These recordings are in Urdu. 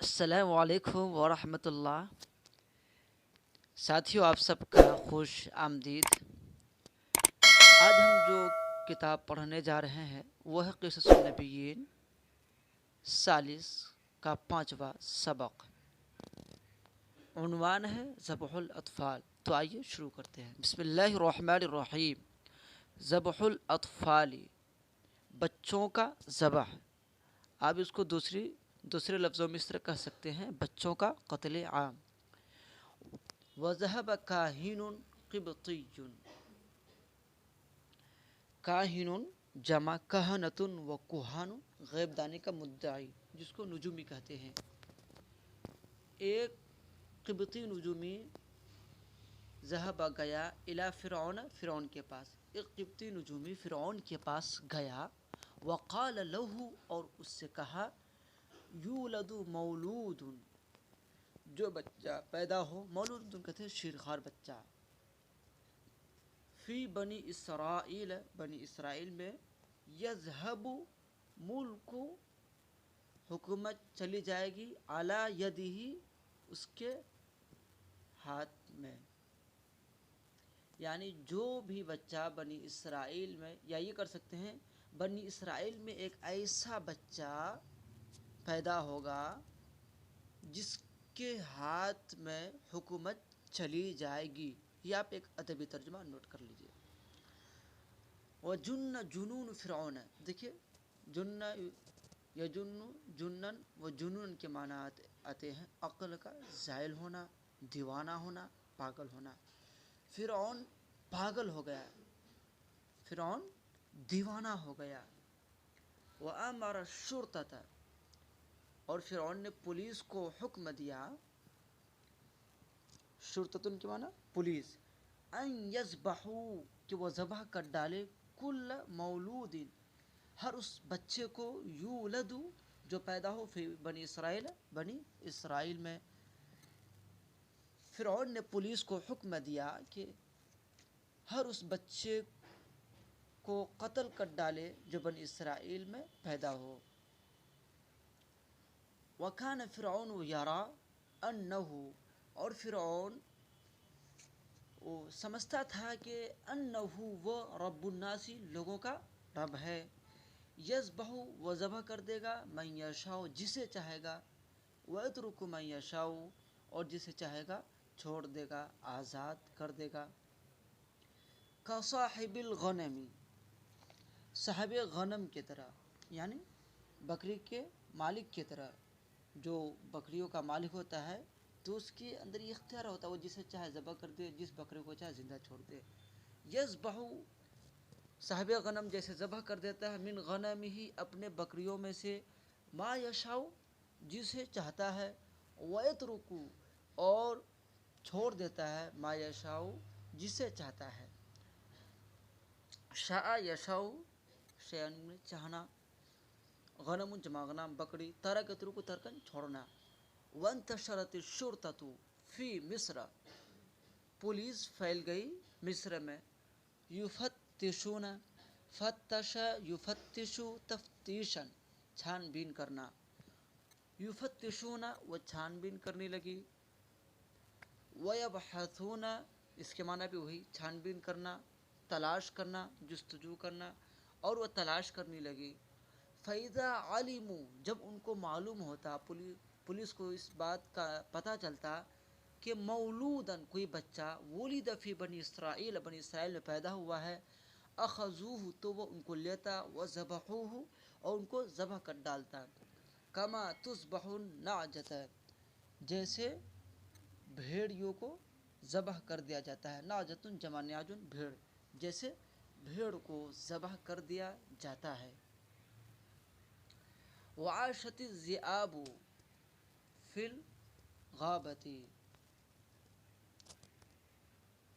السلام علیکم ورحمۃ اللہ۔ ساتھیوں، آپ سب کا خوش آمدید۔ آج ہم جو کتاب پڑھنے جا رہے ہیں وہ ہے قصص النبیین ثالث کا 5واں سبق۔ عنوان ہے ذبح الاطفال۔ تو آئیے شروع کرتے ہیں۔ بسم اللہ الرحمن الرحیم۔ ذبح الاطفال، بچوں کا ذبح۔ آپ اس کو دوسرے لفظوں میں اس طرح کہہ سکتے ہیں، بچوں کا قتل عام۔ وذهب کاہن قبطی، کاہن جمع کہنتن و کوہان، غیب دانی کا مدعی جس کو نجومی کہتے ہیں۔ ایک قبطی نجومی ذهب گیا الی فرعون، فرعون کے پاس۔ ایک قبطی نجومی فرعون کے پاس گیا، وقال له، اور اس سے کہا، یولد مولود، جو بچہ پیدا ہو، مولود کہتے ہیں شیرخوار بچہ، فی بنی اسرائیل، بنی اسرائیل میں، یذہب ملک، حکومت چلی جائے گی، علی یدہ، اس کے ہاتھ میں۔ یعنی جو بھی بچہ بنی اسرائیل میں، یا یہ کر سکتے ہیں بنی اسرائیل میں ایک ایسا بچہ پیدا ہوگا جس کے ہاتھ میں حکومت چلی جائے گی۔ یہ آپ ایک ادبی ترجمہ نوٹ کر لیجئے۔ وجن جنون فرعون، دیکھیے جن یجن جنن و جنون کے معنی آتے ہیں عقل کا زائل ہونا، دیوانہ ہونا، پاگل ہونا۔ فرعون پاگل ہو گیا، فرعون دیوانہ ہو گیا۔ وامر الشرطۃ، اور فرعون نے پولیس کو حکم دیا، شرطتن کے معنی پولیس، ان یذبحوا، کہ وہ ذبح کر ڈالے، کل مولود، ہر اس بچے کو، یولد، جو پیدا ہو، فی بنی اسرائیل، بنی اسرائیل میں۔ فرعون نے پولیس کو حکم دیا کہ ہر اس بچے کو قتل کر ڈالے جو بنی اسرائیل میں پیدا ہو۔ وَكَانَ فِرْعَوْنُ يَرَى أَنَّهُ، اور فرعون وہ سمجھتا تھا کہ أَنَّهُ، وہ رب الناس، لوگوں کا رب ہے، یذبح، وہ ذبح کر دے گا، من یشاء، جسے چاہے گا، ویترک من یشاء، اور جسے چاہے گا چھوڑ دے گا، آزاد کر دے گا۔ کصاحب الغنم، صاحب غنم کی طرح، یعنی بکری کے مالک کی طرح۔ جو بکریوں کا مالک ہوتا ہے تو اس کے اندر یہ اختیار ہوتا ہے، وہ جسے چاہے ذبح کر دے، جس بکری کو چاہے زندہ چھوڑ دے۔ یذبح، صاحب غنم جیسے ذبح کر دیتا ہے، من غنمہ، اپنے بکریوں میں سے، ما یشاء، جسے چاہتا ہے، ویترک، اور چھوڑ دیتا ہے، ما یشاء، جسے چاہتا ہے۔ شاء یشاء، شیئن میں چاہنا، غنم جمع غنم بکری، ترک یترک ترکن چھوڑنا۔ وانتشرت الشرطۃ فی مصر، پولیس پھیل گئی مصر میں، یفتشون، فتش یفتش تفتیشا، چھان بین کرنا، یفتشون، وہ چھان بین کرنے لگی، ویبحثون، اس کے معنی بھی وہی، چھان بین کرنا، تلاش کرنا، جستجو کرنا، اور وہ تلاش کرنے لگی۔ فَإِذَا عَلِمُوا، جب ان کو معلوم ہوتا، پولیس کو اس بات کا پتہ چلتا کہ مولودن، کوئی بچہ، ولد فی بنی اسرائیل، بنی اسرائیل میں پیدا ہوا ہے، اخذوہ، تو وہ ان کو لیتا، وذبحوہ، اور ان کو ذبح کر ڈالتا، کما تذبح النعجۃ، جیسے بھیڑیوں کو ذبح کر دیا جاتا ہے، نعجۃ جمع نعج، بھیڑ، جیسے بھیڑ کو ذبح کر دیا جاتا ہے۔ وعاشت الذئاب فی الغابۃ،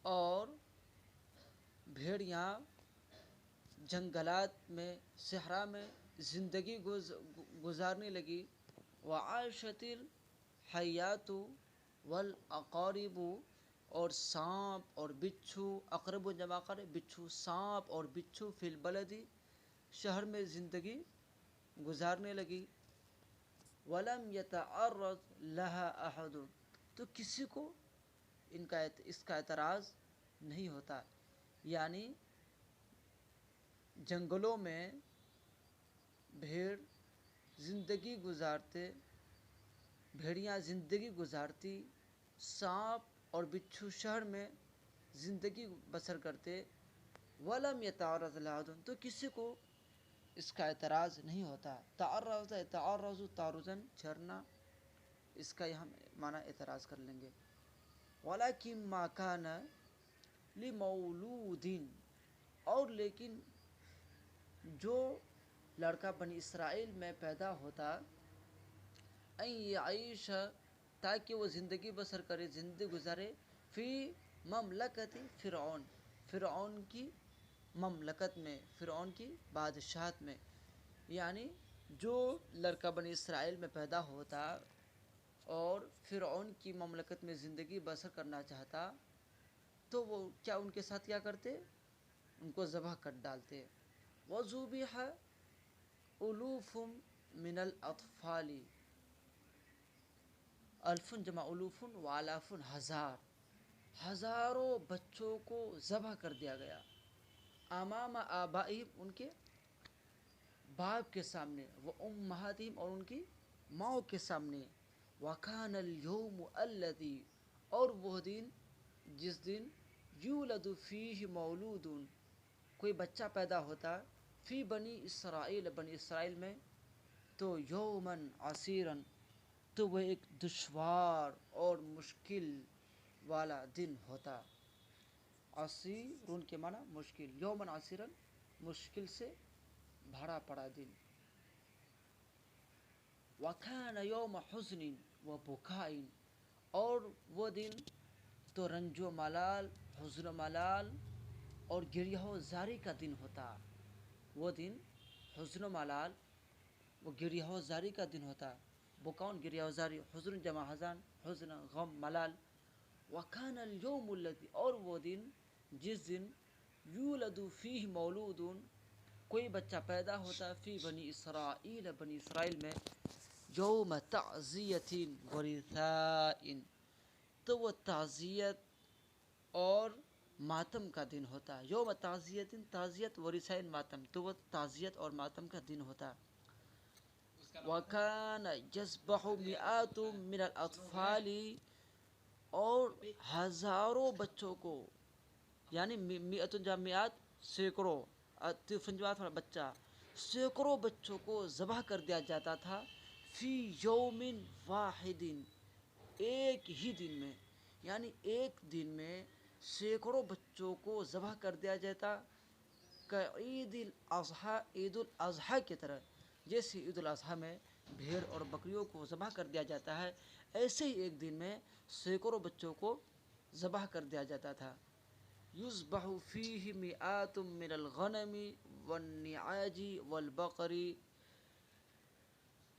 اور بھیڑیاں جنگلات میں، صحرا میں زندگی گزارنے لگی۔ وعاشت الحیات والعقارب، اور سانپ اور بچھو، عقرب جمع کرے بچھو، سانپ اور بچھو، فی البلد، شہر میں زندگی گزارنے لگی۔ ولم يتعرض لها احد، تو کسی کو اس کا اعتراض نہیں ہوتا. یعنی جنگلوں میں بھیڑ زندگی گزارتے بھیڑیاں زندگی گزارتی، سانپ اور بچھو شہر میں زندگی بسر کرتے. ولم يتعرض لها، تو کسی کو اس کا اعتراض نہیں ہوتا. تعرض تعرضاً جھرنا، اس کا یہاں معنی اعتراض کر لیں گے. ولیکن ما کان لمولود، اور لیکن جو لڑکا بنی اسرائیل میں پیدا ہوتا، ان یعیش، تاکہ وہ زندگی بسر کرے، زندگی گزارے، فی مملکت فرعون، فرعون کی مملکت میں، فرعون کی بادشاہت میں. یعنی جو لڑکا بنی اسرائیل میں پیدا ہوتا اور فرعون کی مملکت میں زندگی بسر کرنا چاہتا، تو وہ کیا ان کے ساتھ کیا کرتے؟ ان کو ذبح کر ڈالتے. وذبح الوف من الاطفال، الف جمع الوف والاف ہزار، ہزاروں بچوں کو ذبح کر دیا گیا. امام آبائہم، ان کے باپ کے سامنے، وہ امہاتہم، اور ان کی ماؤں کے سامنے. وکان اليوم الذی، اور وہ دن جس دن یولد فیہ مولود، کوئی بچہ پیدا ہوتا، فی بنی اسرائیل، بنی اسرائیل میں، تو یومن عسیرن، تو وہ ایک دشوار اور مشکل والا دن ہوتا. عسیر کے معنی مشکل، یومن عسیرن مشکل سے بھرا پڑا دن. وکان یوم حزن و بکاء، اور وہ دن تو رنج و ملال، حزن و ملال اور گریہ و زاری کا دن ہوتا. وہ دن حزن و ملال، وہ گریہ و زاری کا دن ہوتا. بکاؤن گریہ و زاری، حزن جمع حزن، حزن غم ملال. وکان اليوم الذی، اور وہ دن جس دن یولد فیہ مولود، کوئی بچہ پیدا ہوتا، فی بنی اسرائیل، بنی اسرائیل میں، یوم تعزیت و رثاء، تو وہ تعزیت اور ماتم کا دن ہوتا. یوم تعزیت، تعزیت، و رثاء ماتم، تو وہ تعزیت اور ماتم کا دن ہوتا. وکان یذبح مئات من الاطفال، اور ہزاروں بچوں کو، یعنی مئات جمع مئات سینکڑوں، بچہ، سینکڑوں بچوں کو ذبح کر دیا جاتا تھا. فی یوم واحد، ایک ہی دن میں، یعنی ایک دن میں سینکڑوں بچوں کو ذبح کر دیا جاتا. کعید الاضحیٰ، عید الاضحیٰ کی طرح، جیسے عید الاضحیٰ میں بھیڑ اور بکریوں کو ذبح کر دیا جاتا ہے، ایسے ہی ایک دن میں سینکڑوں بچوں کو ذبح کر دیا جاتا تھا. یذبح فیہ مئات من الغنم والنعاج والبقر،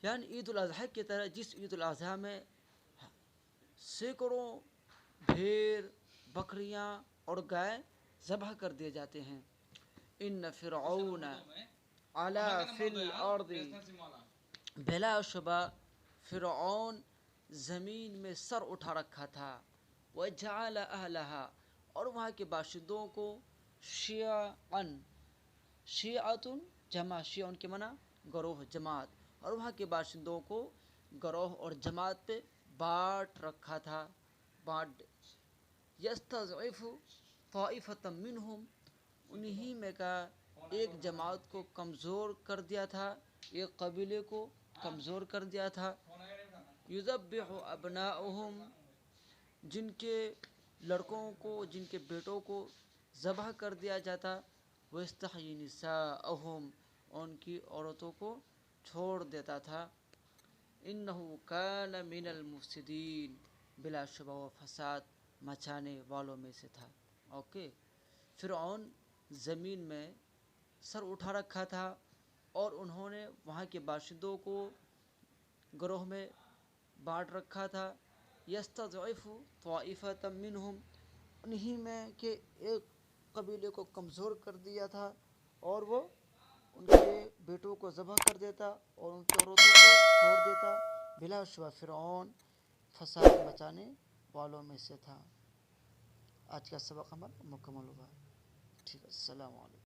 یعنی عید الاضحیٰ کی طرح، جس عید الاضحیٰ میں سینکڑوں بھیڑ، بکریاں اور گائے ذبح کر دیے جاتے ہیں. ان فرعون علا فی الارض، بلا شبہ فرعون زمین میں سر اٹھا رکھا تھا. وجعل اہلہا، اور وہاں کے باشندوں کو، شیعاً، شیعۃ جمع شیعوں کے معنی گروہ، جماعت، اور وہاں کے باشندوں کو گروہ اور جماعت پہ بانٹ رکھا تھا. بانٹ، یستضعف طائفۃ منہم، انہی میں کا ایک جماعت کو کمزور کر دیا تھا، ایک قبیلے کو کمزور کر دیا تھا. یذبح ابناءہم، جن کے لڑکوں کو، جن کے بیٹوں کو ذبح کر دیا جاتا. ویستحیی نساءہم، ان کی عورتوں کو چھوڑ دیتا تھا. انہ کان من المفسدین، بلا شبہ و فساد مچانے والوں میں سے تھا. اوکے، فرعون زمین میں سر اٹھا رکھا تھا، اور انہوں نے وہاں کے باشندوں کو گروہ میں بانٹ رکھا تھا. یستضعف طائفۃ منہم، انہی میں کے ایک قبیلے کو کمزور کر دیا تھا، اور وہ ان کے بیٹوں کو ذبح کر دیتا اور ان کی عورتوں کو چھوڑ دیتا. بلا شبہ فرعون فساد مچانے والوں میں سے تھا۔ آج کا سبق ہمارا مکمل ہوا۔ ٹھیک ہے، السلام علیکم۔